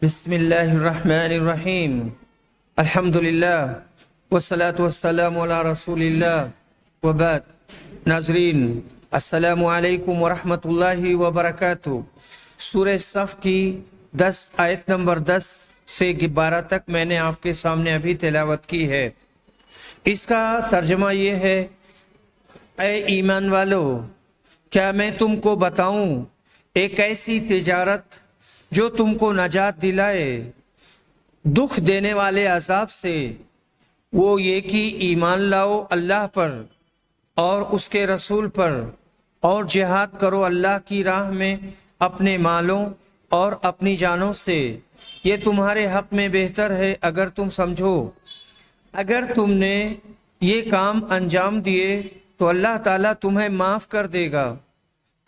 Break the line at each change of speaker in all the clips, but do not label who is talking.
بسم اللہ الرحمن الرحیم الحمدللہ والصلاة والسلام علی رسول اللہ وبعد۔ ناظرین السلام علیکم ورحمۃ اللہ وبرکاتہ۔ سورہ صف کی 10 آیت نمبر 10 سے 12 تک میں نے آپ کے سامنے ابھی تلاوت کی ہے۔ اس کا ترجمہ یہ ہے: اے ایمان والو، کیا میں تم کو بتاؤں ایک ایسی تجارت جو تم کو نجات دلائے دکھ دینے والے عذاب سے؟ وہ یہ کہ ایمان لاؤ اللہ پر اور اس کے رسول پر، اور جہاد کرو اللہ کی راہ میں اپنے مالوں اور اپنی جانوں سے۔ یہ تمہارے حق میں بہتر ہے اگر تم سمجھو۔ اگر تم نے یہ کام انجام دیے تو اللہ تعالیٰ تمہیں معاف کر دے گا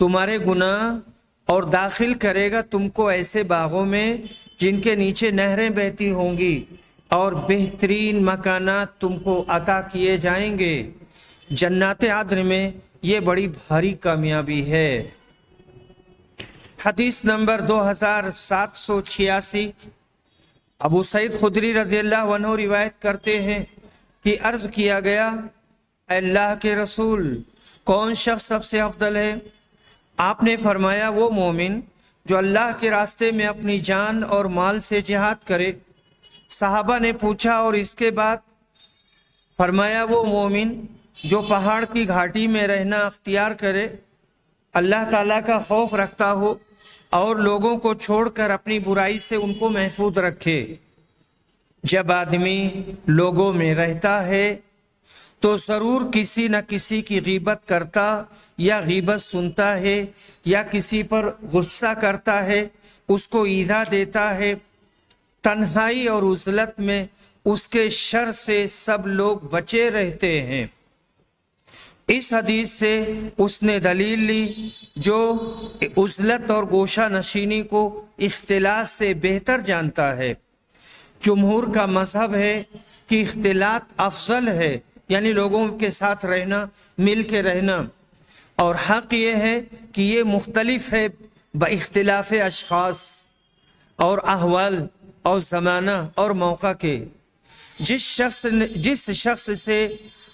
تمہارے گناہ، اور داخل کرے گا تم کو ایسے باغوں میں جن کے نیچے نہریں بہتی ہوں گی، اور بہترین مکانات تم کو عطا کیے جائیں گے۔ جنات عدن میں یہ بڑی بھاری کامیابی ہے۔ حدیث نمبر 2786، ابو سعید خدری رضی اللہ عنہ روایت کرتے ہیں کہ عرض کیا گیا: اے اللہ کے رسول، کون شخص سب سے افضل ہے؟ آپ نے فرمایا: وہ مومن جو اللہ کے راستے میں اپنی جان اور مال سے جہاد کرے۔ صحابہ نے پوچھا: اور اس کے بعد؟ فرمایا: وہ مومن جو پہاڑ کی گھاٹی میں رہنا اختیار کرے، اللہ تعالیٰ کا خوف رکھتا ہو اور لوگوں کو چھوڑ کر اپنی برائی سے ان کو محفوظ رکھے۔ جب آدمی لوگوں میں رہتا ہے تو ضرور کسی نہ کسی کی غیبت کرتا یا غیبت سنتا ہے، یا کسی پر غصہ کرتا ہے، اس کو ایذا دیتا ہے۔ تنہائی اور عزلت میں اس کے شر سے سب لوگ بچے رہتے ہیں۔ اس حدیث سے اس نے دلیل لی جو عزلت اور گوشہ نشینی کو اختلاط سے بہتر جانتا ہے۔ جمہور کا مذہب ہے کہ اختلاط افضل ہے، یعنی لوگوں کے ساتھ رہنا، مل کے رہنا، اور حق یہ ہے کہ یہ مختلف ہے باختلاف اشخاص اور احوال اور زمانہ اور موقع کے۔ جس شخص سے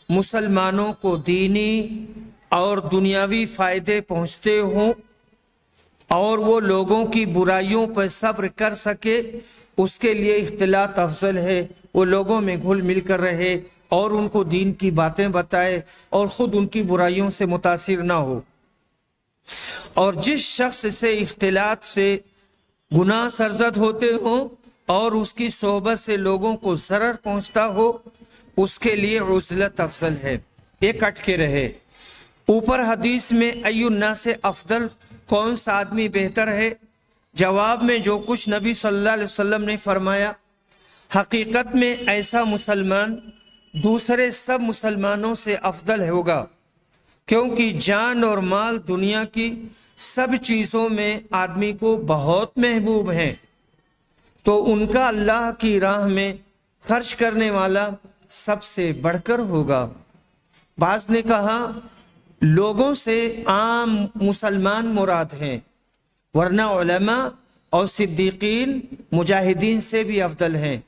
مسلمانوں کو دینی اور دنیاوی فائدے پہنچتے ہوں اور وہ لوگوں کی برائیوں پر صبر کر سکے، اس کے لیے اختلاط افضل ہے۔ وہ لوگوں میں گھل مل کر رہے اور ان کو دین کی باتیں بتائے اور خود ان کی برائیوں سے متاثر نہ ہو۔ اور جس شخص سے اختلاط سے گناہ سرزد ہوتے ہوں اور اس کی صحبت سے لوگوں کو ضرر پہنچتا ہو، اس کے لیے عزلت افضل ہے، یہ کٹ کے رہے۔ اوپر حدیث میں ای الناس افضل، کون سا آدمی بہتر ہے؟ جواب میں جو کچھ نبی صلی اللہ علیہ وسلم نے فرمایا، حقیقت میں ایسا مسلمان دوسرے سب مسلمانوں سے افضل ہوگا، کیونکہ جان اور مال دنیا کی سب چیزوں میں آدمی کو بہت محبوب ہیں، تو ان کا اللہ کی راہ میں خرچ کرنے والا سب سے بڑھ کر ہوگا۔ بعض نے کہا لوگوں سے عام مسلمان مراد ہیں، ورنہ علماء اور صدیقین مجاہدین سے بھی افضل ہیں،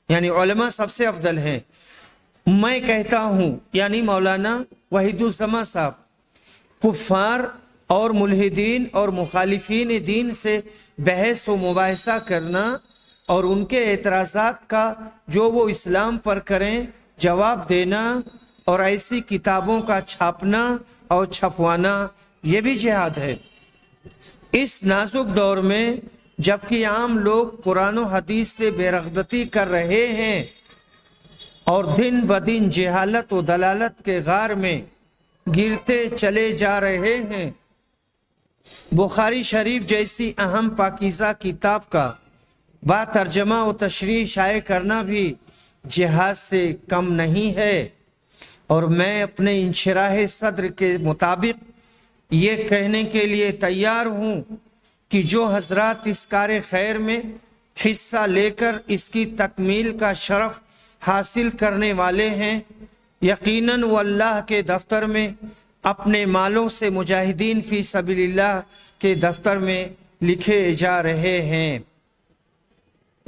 یعنی علماء سب سے افضل ہیں۔ میں کہتا ہوں، یعنی مولانا وحید الزماں صاحب، کفار اور ملحدین اور مخالفین دین سے بحث و مباحثہ کرنا اور ان کے اعتراضات کا جو وہ اسلام پر کریں جواب دینا، اور ایسی کتابوں کا چھاپنا اور چھپوانا، یہ بھی جہاد ہے۔ اس نازک دور میں جبکہ عام لوگ قرآن و حدیث سے بے رغبتی کر رہے ہیں اور دن بدن جہالت و دلالت کے غار میں گرتے چلے جا رہے ہیں، بخاری شریف جیسی اہم پاکیزہ کتاب کا با ترجمہ و تشریح شائع کرنا بھی جہاد سے کم نہیں ہے۔ اور میں اپنے انشراح صدر کے مطابق یہ کہنے کے لیے تیار ہوں کہ جو حضرات اس کار خیر میں حصہ لے کر اس کی تکمیل کا شرف حاصل کرنے والے ہیں، یقیناً وہ اللہ کے دفتر میں اپنے مالوں سے مجاہدین فی سبیل اللہ کے دفتر میں لکھے جا رہے ہیں۔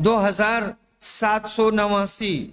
2789।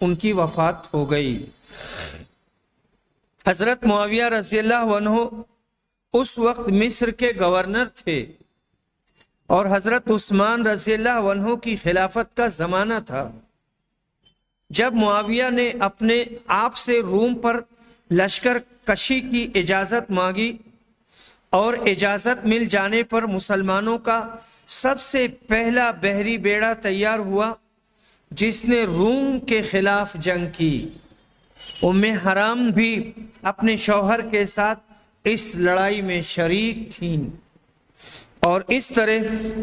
ان کی وفات ہو گئی۔ حضرت معاویہ رضی اللہ عنہ اس وقت مصر کے گورنر تھے اور حضرت عثمان رضی اللہ عنہ کی خلافت کا زمانہ تھا۔ جب معاویہ نے اپنے آپ سے روم پر لشکر کشی کی اجازت مانگی اور اجازت مل جانے پر مسلمانوں کا سب سے پہلا بحری بیڑا تیار ہوا جس نے روم کے خلاف جنگ کی۔ ام حرام بھی اپنے شوہر کے ساتھ اس لڑائی میں شریک تھیں اور اس طرح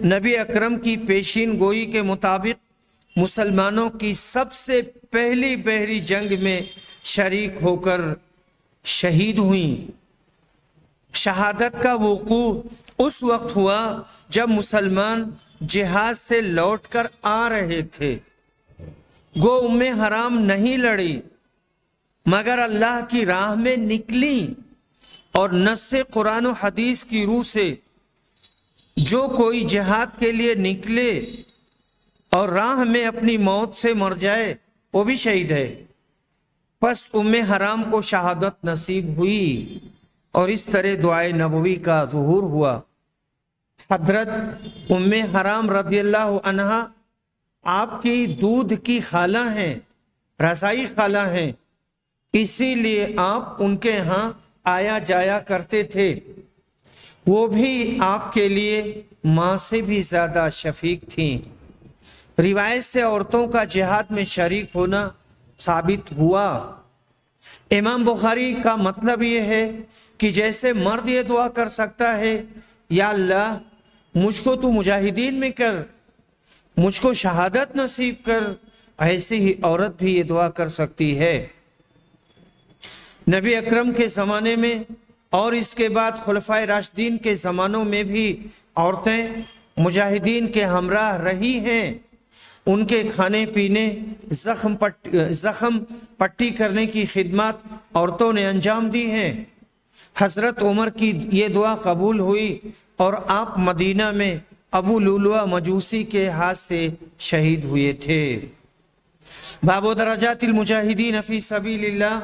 نبی اکرم کی پیشین گوئی کے مطابق مسلمانوں کی سب سے پہلی بحری جنگ میں شریک ہو کر شہید ہوئیں۔ شہادت کا وقوع اس وقت ہوا جب مسلمان جہاد سے لوٹ کر آ رہے تھے۔ گو ام حرام نہیں لڑی مگر اللہ کی راہ میں نکلی اور نص قرآن و حدیث کی روح سے جو کوئی جہاد کے لیے نکلے اور راہ میں اپنی موت سے مر جائے وہ بھی شہید ہے۔ پس ام حرام کو شہادت نصیب ہوئی اور اس طرح دعائے نبوی کا ظہور ہوا۔ حضرت ام حرام رضی اللہ عنہا آپ کی دودھ کی خالہ ہیں، رضائی خالہ ہیں، اسی لیے آپ ان کے ہاں آیا جایا کرتے تھے۔ وہ بھی آپ کے لیے ماں سے بھی زیادہ شفیق تھیں۔ روایت سے عورتوں کا جہاد میں شریک ہونا ثابت ہوا۔ امام بخاری کا مطلب یہ ہے کہ جیسے مرد یہ دعا کر سکتا ہے یا اللہ مجھ کو تو مجاہدین میں کر، مجھ کو شہادت نصیب کر، ایسے ہی عورت بھی یہ دعا کر سکتی ہے۔ نبی اکرم کے زمانے میں اور اس کے بعد خلفائے راشدین کے زمانوں میں بھی عورتیں مجاہدین کے ہمراہ رہی ہیں۔ ان کے کھانے پینے، زخم پٹی کرنے کی خدمات عورتوں نے انجام دی ہیں۔ حضرت عمر کی یہ دعا قبول ہوئی اور آپ مدینہ میں ابو لؤلؤہ مجوسی کے ہاتھ سے شہید ہوئے تھے۔ باب درجات المجاہدین فی سبیل اللہ،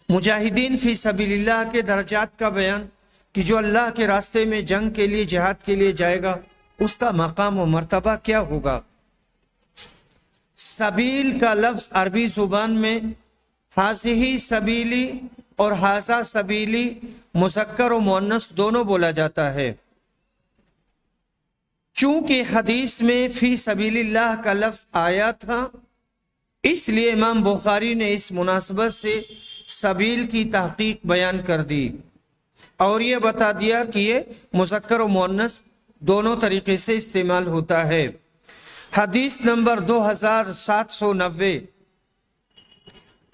مجاہدین فی سبیل اللہ کے درجات کا بیان کہ جو اللہ کے راستے میں جنگ کے لیے، جہاد کے لیے جائے گا اس کا مقام و مرتبہ کیا ہوگا۔ سبیل کا لفظ عربی زبان میں ہاذہ سبیلی اور ھذا سبیلی مذکر و مؤنث دونوں بولا جاتا ہے۔ چونکہ حدیث میں فی سبیل اللہ کا لفظ آیا تھا اس لیے امام بخاری نے اس مناسبت سے سبیل کی تحقیق بیان کر دی اور یہ بتا دیا کہ یہ مذکر و مؤنث دونوں طریقے سے استعمال ہوتا ہے۔ حدیث نمبر 2790،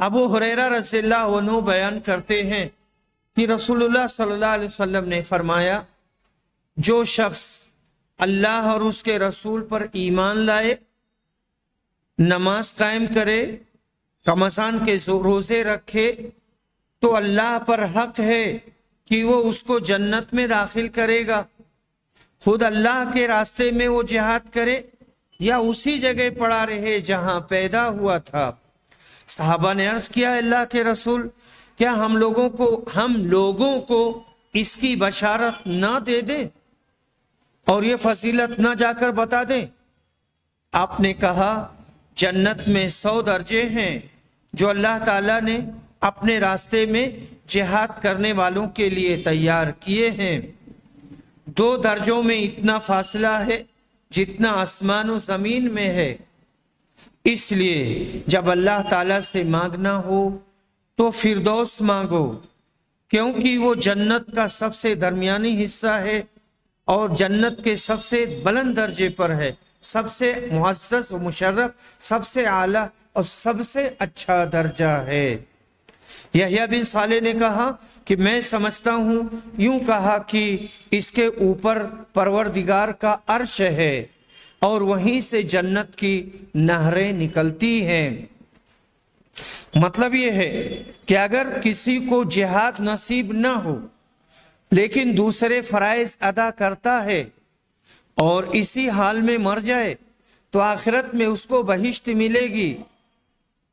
ابو ہریرہ رضی اللہ عنہ بیان کرتے ہیں کہ رسول اللہ صلی اللہ علیہ وسلم نے فرمایا، جو شخص اللہ اور اس کے رسول پر ایمان لائے، نماز قائم کرے، رمضان کے روزے رکھے تو اللہ پر حق ہے کہ وہ اس کو جنت میں داخل کرے گا، خود اللہ کے راستے میں وہ جہاد کرے یا اسی جگہ پڑا رہے جہاں پیدا ہوا تھا۔ صحابہ نے عرض کیا، اللہ کے رسول، کیا ہم لوگوں کو اس کی بشارت نہ دے دیں اور یہ فضیلت نہ جا کر بتا دیں؟ آپ نے کہا، جنت میں 100 درجے ہیں جو اللہ تعالیٰ نے اپنے راستے میں جہاد کرنے والوں کے لیے تیار کیے ہیں۔ 2 درجوں میں اتنا فاصلہ ہے جتنا آسمان و زمین میں ہے۔ اس لیے جب اللہ تعالیٰ سے مانگنا ہو تو فردوس مانگو، کیونکہ وہ جنت کا سب سے درمیانی حصہ ہے اور جنت کے سب سے بلند درجے پر ہے، سب سے معزز و مشرف، سب سے اعلیٰ اور سب سے اچھا درجہ ہے۔ یحییٰ بن صالح نے کہا کہ میں سمجھتا ہوں یوں کہا کہ اس کے اوپر پروردگار کا عرش ہے اور وہیں سے جنت کی نہریں نکلتی ہیں۔ مطلب یہ ہے کہ اگر کسی کو جہاد نصیب نہ ہو لیکن دوسرے فرائض ادا کرتا ہے اور اسی حال میں مر جائے تو آخرت میں اس کو بہشت ملے گی،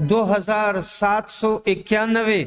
2791।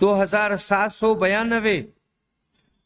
2792।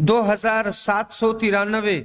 2793।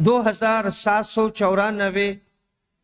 2794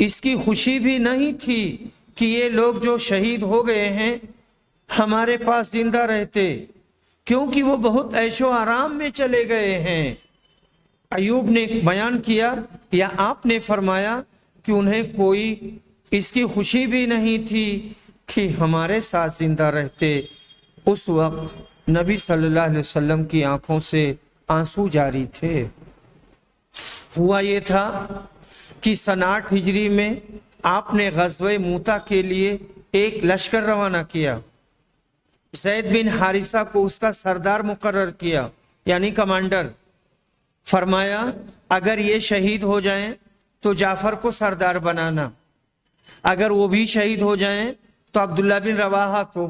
اس کی خوشی بھی نہیں تھی کہ یہ لوگ جو شہید ہو گئے ہیں ہمارے پاس زندہ رہتے، کیونکہ وہ بہت عیش و آرام میں چلے گئے ہیں۔ ایوب نے بیان کیا یا آپ نے فرمایا کہ انہیں کوئی اس کی خوشی بھی نہیں تھی کہ ہمارے ساتھ زندہ رہتے۔ اس وقت نبی صلی اللہ علیہ وسلم کی آنکھوں سے آنسو جاری تھے۔ ہوا یہ تھا کہ سن 8 ہجری میں آپ نے غزوہ موتا کے لیے ایک لشکر روانہ کیا، زید بن حارثہ کو اس کا سردار مقرر کیا یعنی کمانڈر۔ فرمایا اگر یہ شہید ہو جائیں تو جعفر کو سردار بنانا، اگر وہ بھی شہید ہو جائیں تو عبداللہ بن رواحہ کو۔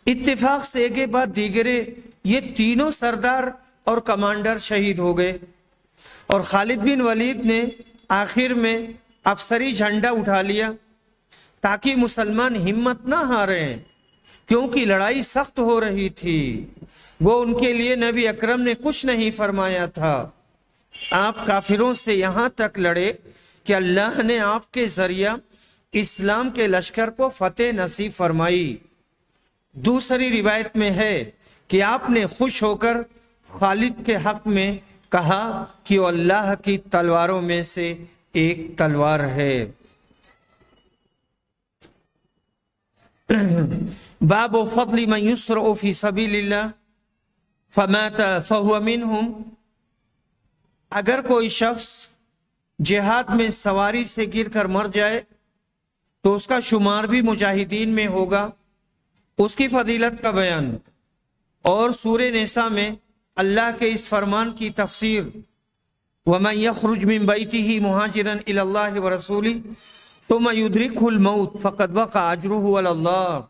اتفاق سے ایک کے بعد دیگرے یہ تینوں سردار اور کمانڈر شہید ہو گئے، اور خالد بن ولید نے آخر میں افسری جھنڈا اٹھا لیا تاکہ مسلمان ہمت نہ ہاریں، کیونکہ لڑائی سخت ہو رہی تھی۔ وہ ان کے لیے نبی اکرم نے کچھ نہیں فرمایا تھا۔ آپ کافروں سے یہاں تک لڑے کہ اللہ نے آپ کے ذریعہ اسلام کے لشکر کو فتح نصیب فرمائی۔ دوسری روایت میں ہے کہ آپ نے خوش ہو کر خالد کے حق میں کہا کہ وہ اللہ کی تلواروں میں سے ایک تلوار ہے۔ باب فضل من يسرع في سبيل الله فمات فهو منهم۔ اگر کوئی شخص جہاد میں سواری سے گر کر مر جائے تو اس کا شمار بھی مجاہدین میں ہوگا۔ اس کی فضیلت کا بیان، اور سورہ نساء میں اللہ کے اس فرمان کی تفسیر وَمَنْ يَخْرُجْ مِنْ بَيْتِهِ مُهَاجِرًا إِلَى اللَّهِ وَرَسُولِهِ ثُمَّ يُدْرِكْهُ الْمَوْتُ فَقَدْ وَقَعَ أَجْرُهُ عَلَى اللَّهِ۔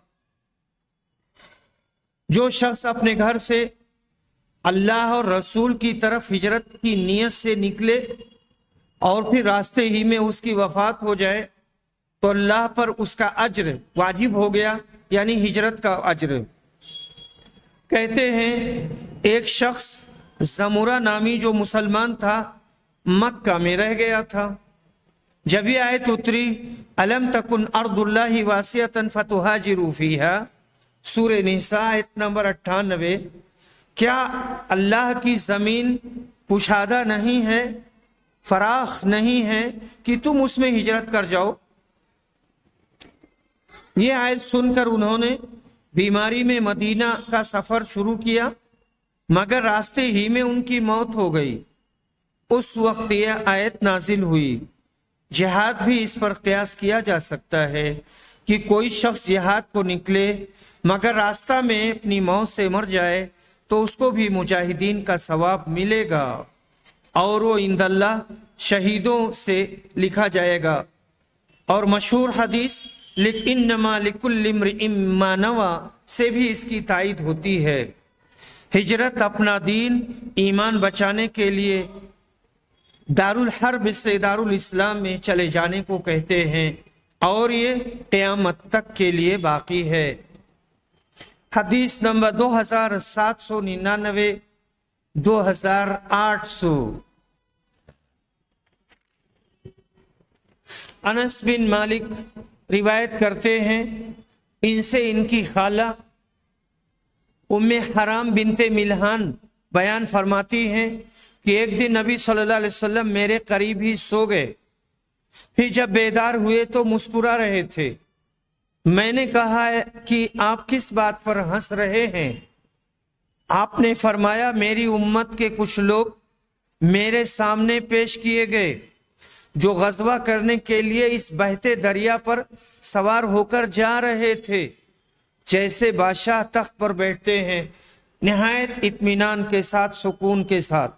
جو شخص اپنے گھر سے اللہ اور رسول کی طرف ہجرت کی نیت سے نکلے اور پھر راستے ہی میں اس کی وفات ہو جائے تو اللہ پر اس کا اجر واجب ہو گیا، یعنی ہجرت کا اجر۔ کہتے ہیں ایک شخص زمرہ نامی جو مسلمان تھا مکہ میں رہ گیا تھا۔ جب یہ آیت اتری الم تکن ارض اللہ واسعۃ فتہاجروا فیہا، سورہ نساء آیت نمبر 98، کیا اللہ کی زمین کشادہ نہیں ہے، فراخ نہیں ہے کہ تم اس میں ہجرت کر جاؤ؟ یہ آیت سن کر انہوں نے بیماری میں مدینہ کا سفر شروع کیا، مگر راستے ہی میں ان کی موت ہو گئی۔ اس وقت یہ آیت نازل ہوئی۔ جہاد بھی اس پر قیاس کیا جا سکتا ہے کہ کوئی شخص جہاد کو نکلے مگر راستہ میں اپنی موت سے مر جائے تو اس کو بھی مجاہدین کا ثواب ملے گا اور وہ عند اللہ شہیدوں سے لکھا جائے گا۔ اور مشہور حدیث انما لکل امرئ ما نوی سے بھی اس کی تائید ہوتی ہے۔ ہجرت اپنا دین ایمان بچانے کے لیے دارالحرب سے دارالاسلام میں چلے جانے کو کہتے ہیں، اور یہ قیامت تک کے لیے باقی ہے۔ حدیث نمبر 2799 2800۔ انس بن مالک روایت کرتے ہیں، ان سے ان کی خالہ ام حرام بنت ملحان بیان فرماتی ہیں کہ ایک دن نبی صلی اللہ علیہ وسلم میرے قریب ہی سو گئے، پھر جب بیدار ہوئے تو مسکرا رہے تھے۔ میں نے کہا کہ آپ کس بات پر ہنس رہے ہیں؟ آپ نے فرمایا میری امت کے کچھ لوگ میرے سامنے پیش کیے گئے جو غزوہ کرنے کے لیے اس بہتے دریا پر سوار ہو کر جا رہے تھے، جیسے بادشاہ تخت پر بیٹھتے ہیں نہایت اطمینان کے ساتھ، سکون کے ساتھ،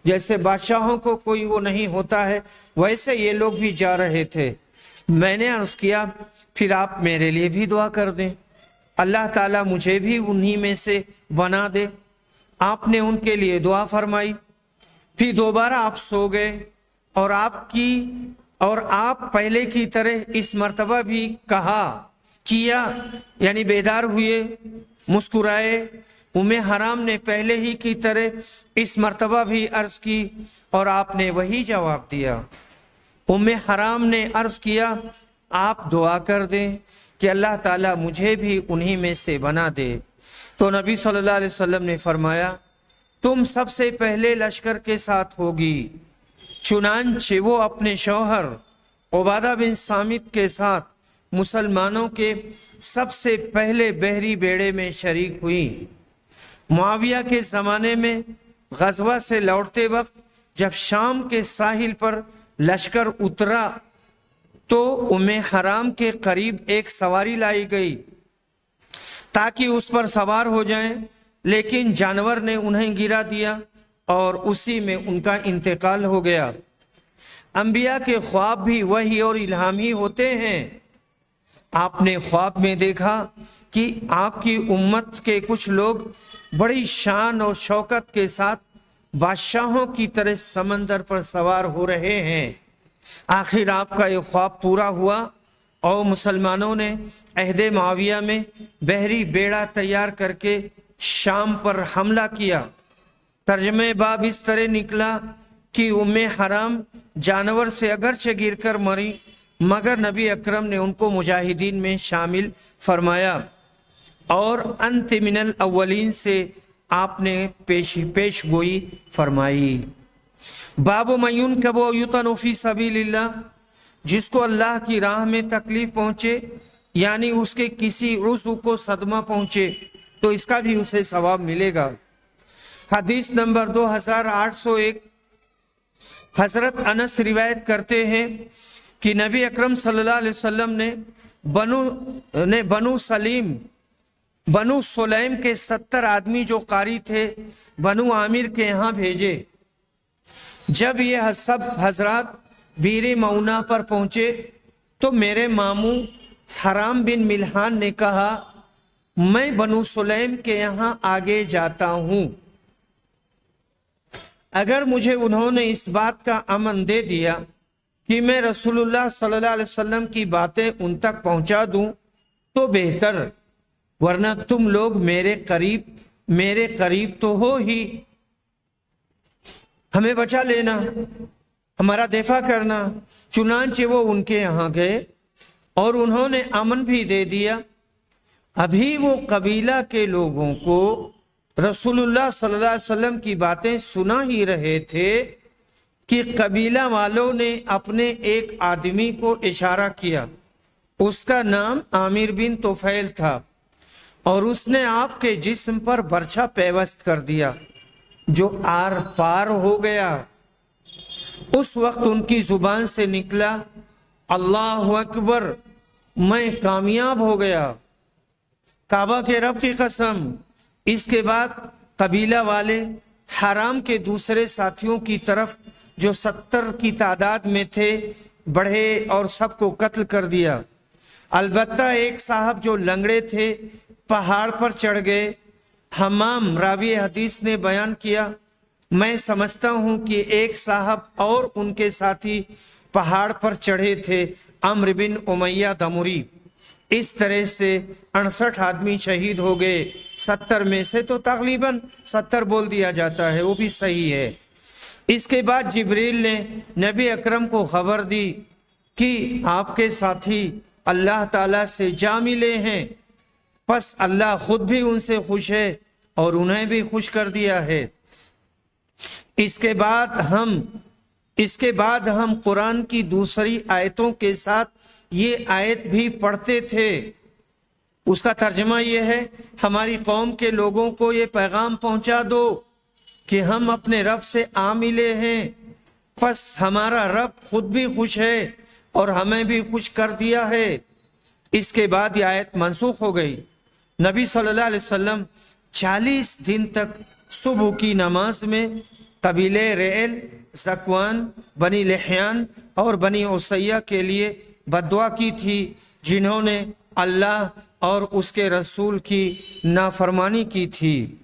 جیسے بادشاہوں کو کوئی وہ نہیں ہوتا ہے، ویسے یہ لوگ بھی جا رہے تھے۔ میں نے عرض کیا پھر آپ میرے لیے بھی دعا کر دیں، اللہ تعالیٰ مجھے بھی انہی میں سے بنا دے۔ آپ نے ان کے لیے دعا فرمائی، پھر دوبارہ آپ سو گئے، اور آپ پہلے کی طرح اس مرتبہ بھی کیا، یعنی بیدار ہوئے، مسکرائے۔ ام حرام نے پہلے ہی کی طرح اس مرتبہ بھی عرض کی اور آپ نے وہی جواب دیا۔ حرام نے عرض کیا آپ دعا کر دیں کہ اللہ تعالیٰ مجھے بھی انہی میں سے بنا دے۔ تو نبی صلی اللہ علیہ وسلم نے فرمایا تم سب سے پہلے لشکر کے ساتھ ہوگی۔ چنانچہ وہ اپنے شوہر عبادہ بن صامت کے ساتھ مسلمانوں کے سب سے پہلے بحری بیڑے میں شریک ہوئی۔ معاویہ کے زمانے میں غزوہ سے لوٹتے وقت جب شام کے ساحل پر لشکر اترا تو حرام کے قریب ایک سواری لائی گئی تاکہ اس پر سوار ہو جائیں، لیکن جانور نے انہیں گرا دیا اور اسی میں ان کا انتقال ہو گیا۔ انبیاء کے خواب بھی وحی اور الہامی ہوتے ہیں۔ آپ نے خواب میں دیکھا کہ آپ کی امت کے کچھ لوگ بڑی شان اور شوکت کے ساتھ بادشاہوں کی طرح سمندر پر سوار ہو رہے ہیں۔ آخر آپ کا یہ خواب پورا ہوا اور مسلمانوں نے عہد معاویہ میں بحری بیڑا تیار کر کے شام پر حملہ کیا۔ ترجمہ باب اس طرح نکلا کہ حرام جانور سے اگرچہ گر کر مری مگر نبی اکرم نے ان کو مجاہدین میں شامل فرمایا اور انت من الاولین سے آپ نے پیش گوئی فرمائی۔ باب من ينكب ويطن فی سبیل اللہ، جس کو اللہ کی راہ میں تکلیف پہنچے یعنی اس کے کسی عضو کو صدمہ پہنچے تو اس کا بھی اسے ثواب ملے گا۔ حدیث نمبر 2801، حضرت انس روایت کرتے ہیں کہ نبی اکرم صلی اللہ علیہ وسلم نے بنو سلیم کے 70 آدمی جو قاری تھے بنو عامر کے یہاں بھیجے۔ جب یہ سب حضرات بیر معونہ پر پہنچے تو میرے ماموں حرام بن ملحان نے کہا میں بنو سلیم کے یہاں آگے جاتا ہوں، اگر مجھے انہوں نے اس بات کا امن دے دیا کہ میں رسول اللہ صلی اللہ علیہ وسلم کی باتیں ان تک پہنچا دوں تو بہتر، ورنہ تم لوگ میرے قریب تو ہو ہی، ہمیں بچا لینا، ہمارا دفاع کرنا۔ چنانچہ وہ ان کے یہاں گئے اور انہوں نے امن بھی دے دیا۔ ابھی وہ قبیلہ کے لوگوں کو رسول اللہ صلی اللہ علیہ وسلم کی باتیں سنا ہی رہے تھے کہ قبیلہ والوں نے اپنے ایک آدمی کو اشارہ کیا، اس کا نام عامر بن طفیل تھا، اور اس نے آپ کے جسم پر برچھا پیوست کر دیا جو آر پار ہو گیا۔ اس وقت ان کی زبان سے نکلا اللہ اکبر، میں کامیاب ہو گیا، کعبہ کے رب کی قسم۔ اس کے بعد قبیلہ والے حرام کے دوسرے ساتھیوں کی طرف جو 70 کی تعداد میں تھے بڑھے اور سب کو قتل کر دیا۔ البتہ ایک صاحب جو لنگڑے تھے پہاڑ پر چڑھ گئے۔ حمام راوی حدیث نے بیان کیا میں سمجھتا ہوں کہ ایک صاحب اور ان کے ساتھی پہاڑ پر چڑھے تھے، عمرو بن امیہ دمری۔ اس طرح سے 68 آدمی شہید ہو گئے۔ 70 میں سے تو تقریباً 70 بول دیا جاتا ہے، وہ بھی صحیح ہے۔ اس کے بعد جبریل نے نبی اکرم کو خبر دی کہ آپ کے ساتھی اللہ تعالیٰ سے جا ملے ہیں، پس اللہ خود بھی ان سے خوش ہے اور انہیں بھی خوش کر دیا ہے۔ اس کے بعد ہم قرآن کی دوسری آیتوں کے ساتھ یہ آیت بھی پڑھتے تھے۔ اس کا ترجمہ یہ ہے ہماری قوم کے لوگوں کو یہ پیغام پہنچا دو کہ ہم اپنے رب سے آ ملے ہیں، پس ہمارا رب خود بھی خوش ہے اور ہمیں بھی خوش کر دیا ہے۔ اس کے بعد یہ آیت منسوخ ہو گئی۔ نبی صلی اللہ علیہ وسلم 40 دن تک صبح کی نماز میں قبیلے ریل، زکوان، بنی لحیان اور بنی عصیہ کے لیے بددعا کی تھی جنہوں نے اللہ اور اس کے رسول کی نافرمانی کی تھی۔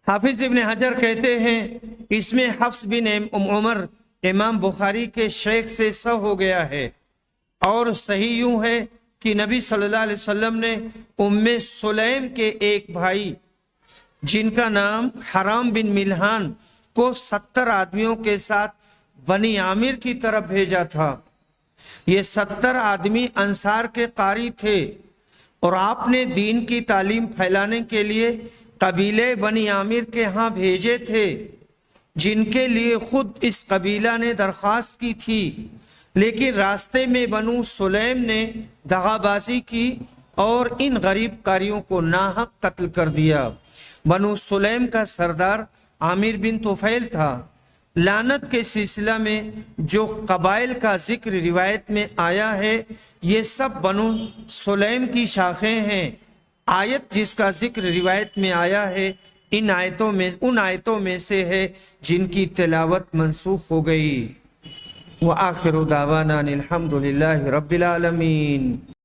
حافظ ابن حجر کہتے ہیں اس میں حفص بن عمر امام بخاری کے شیخ سے سو ہو گیا ہے، اور صحیح یوں ہے کہ نبی صلی اللہ علیہ وسلم نے سلیم کے ایک بھائی جن کا نام حرام بن ملحان کو 70 آدمیوں کے ساتھ بنی عامر کی طرف بھیجا تھا۔ یہ 70 آدمی انصار کے قاری تھے اور آپ نے دین کی تعلیم پھیلانے کے لیے قبیلے بنی عامر کے ہاں بھیجے تھے، جن کے لیے خود اس قبیلہ نے درخواست کی تھی، لیکن راستے میں بنو سلیم نے دغا بازی کی اور ان غریب قاریوں کو ناحق قتل کر دیا۔ بنو سلیم کا سردار عامر بن طفیل تھا۔ لعنت کے سلسلہ میں جو قبائل کا ذکر روایت میں آیا ہے، یہ سب بنو سلیم کی شاخیں ہیں۔ آیت جس کا ذکر روایت میں آیا ہے ان آیتوں میں سے ہے جن کی تلاوت منسوخ ہو گئی۔ وآخر دعوانا الحمد للہ رب العالمین۔